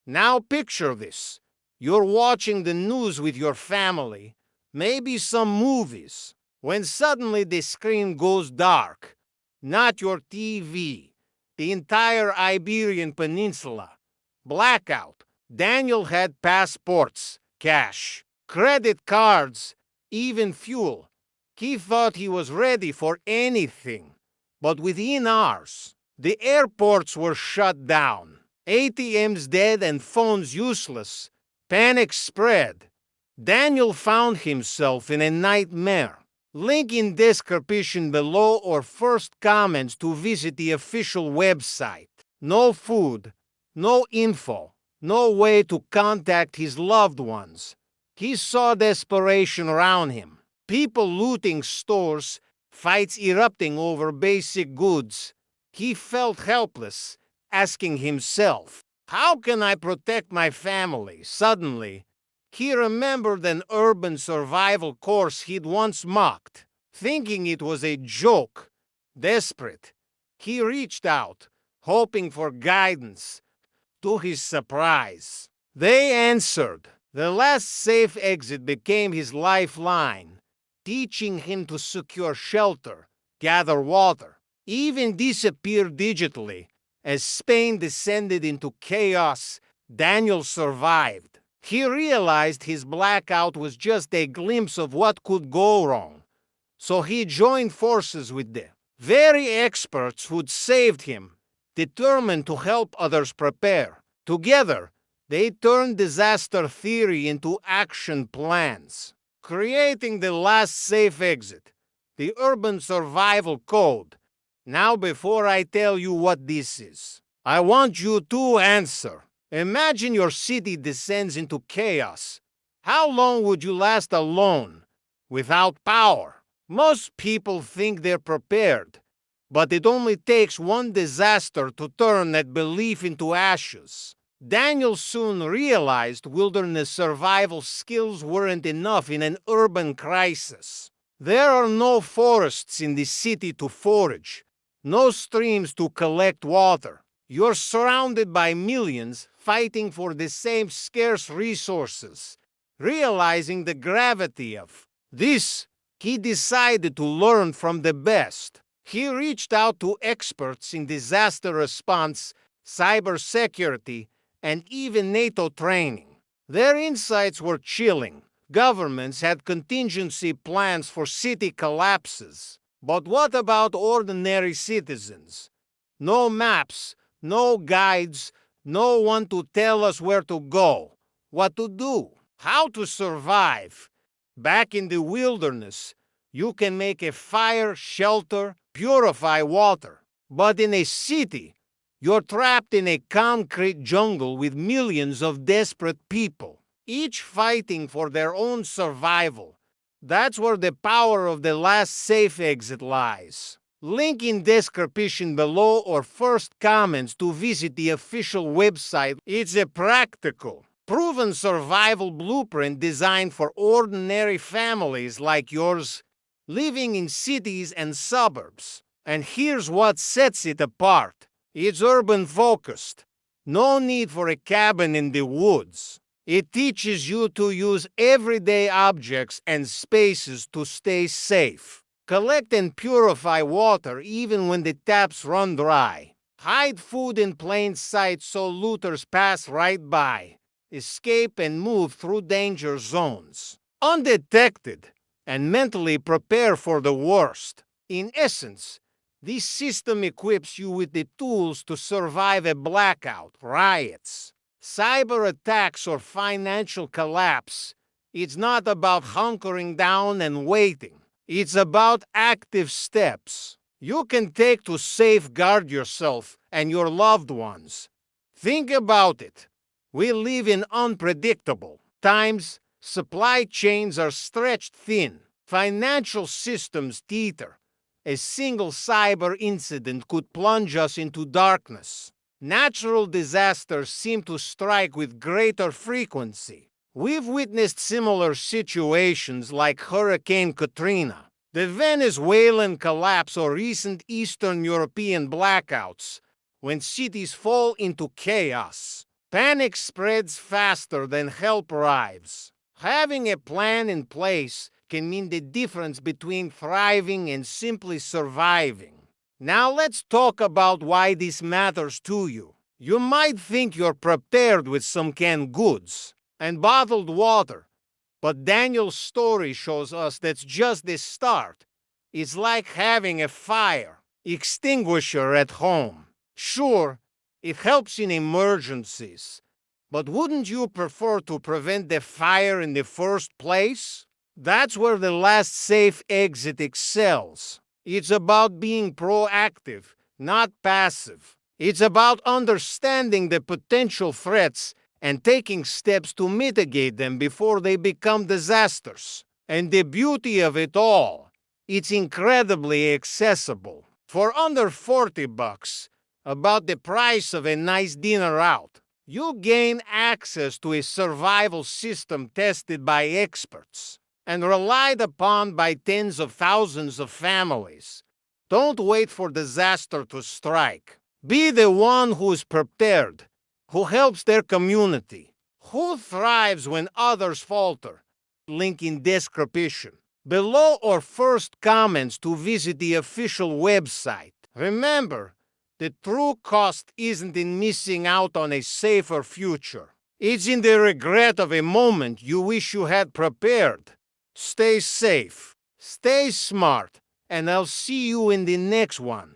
Now picture this. You're watching the news with your family, maybe some movies, when suddenly the screen goes dark. Not your TV, the entire Iberian Peninsula. Blackout. Daniel had passports, cash, credit cards, even fuel. He thought he was ready for anything. But within hours, the airports were shut down, ATMs dead and phones useless. Panic spread. Daniel found himself in a nightmare. Link in description below or first comments to visit the official website. No food, no info, no way to contact his loved ones. He saw desperation around him. People looting stores, fights erupting over basic goods. He felt helpless, asking himself, how can I protect my family? Suddenly, he remembered an urban survival course he'd once mocked. Thinking it was a joke, desperate, he reached out, hoping for guidance. To his surprise, they answered. The last safe exit became his lifeline, teaching him to secure shelter, gather water, even disappear digitally. As Spain descended into chaos, Daniel survived. He realized his blackout was just a glimpse of what could go wrong. So he joined forces with the very experts who'd saved him, determined to help others prepare. Together, they turned disaster theory into action plans, creating the last safe exit, the urban survival code. Now, before I tell you what this is, I want you to answer. Imagine your city descends into chaos. How long would you last alone, without power? Most people think they're prepared, but it only takes one disaster to turn that belief into ashes. Daniel soon realized wilderness survival skills weren't enough in an urban crisis. There are no forests in the city to forage, no streams to collect water. You're surrounded by millions fighting for the same scarce resources. Realizing the gravity of this, he decided to learn from the best. He reached out to experts in disaster response, cybersecurity, and even NATO training. Their insights were chilling. Governments had contingency plans for city collapses. But what about ordinary citizens? No maps, no guides, no one to tell us where to go, what to do, how to survive. Back in the wilderness, you can make a fire, shelter, purify water. But in a city, you're trapped in a concrete jungle with millions of desperate people, each fighting for their own survival. That's where the power of the last safe exit lies. Link in description below or first comments to visit the official website. It's a practical, proven survival blueprint designed for ordinary families like yours, living in cities and suburbs. And here's what sets it apart. It's urban-focused. No need for a cabin in the woods. It teaches you to use everyday objects and spaces to stay safe. Collect and purify water even when the taps run dry. Hide food in plain sight so looters pass right by. Escape and move through danger zones undetected, and mentally prepare for the worst. In essence, this system equips you with the tools to survive a blackout, riots, cyber attacks, or financial collapse. It's not about hunkering down and waiting. It's about active steps you can take to safeguard yourself and your loved ones. Think about it. We live in unpredictable times. Supply chains are stretched thin. Financial systems teeter. A single cyber incident could plunge us into darkness. Natural disasters seem to strike with greater frequency. We've witnessed similar situations like Hurricane Katrina, the Venezuelan collapse, or recent Eastern European blackouts, when cities fall into chaos. Panic spreads faster than help arrives. Having a plan in place can mean the difference between thriving and simply surviving. Now let's talk about why this matters to you. You might think you're prepared with some canned goods and bottled water, but Daniel's story shows us that's just the start. It's like having a fire extinguisher at home. Sure, it helps in emergencies, but wouldn't you prefer to prevent the fire in the first place? That's where the last safe exit excels. It's about being proactive, not passive. It's about understanding the potential threats and taking steps to mitigate them before they become disasters. And the beauty of it all, it's incredibly accessible. For under $40, about the price of a nice dinner out, you gain access to a survival system tested by experts and relied upon by tens of thousands of families. Don't wait for disaster to strike. Be the one who is prepared, who helps their community, who thrives when others falter. Link in description. Below our first comments to visit the official website. Remember, the true cost isn't in missing out on a safer future. It's in the regret of a moment you wish you had prepared. Stay safe, stay smart, and I'll see you in the next one.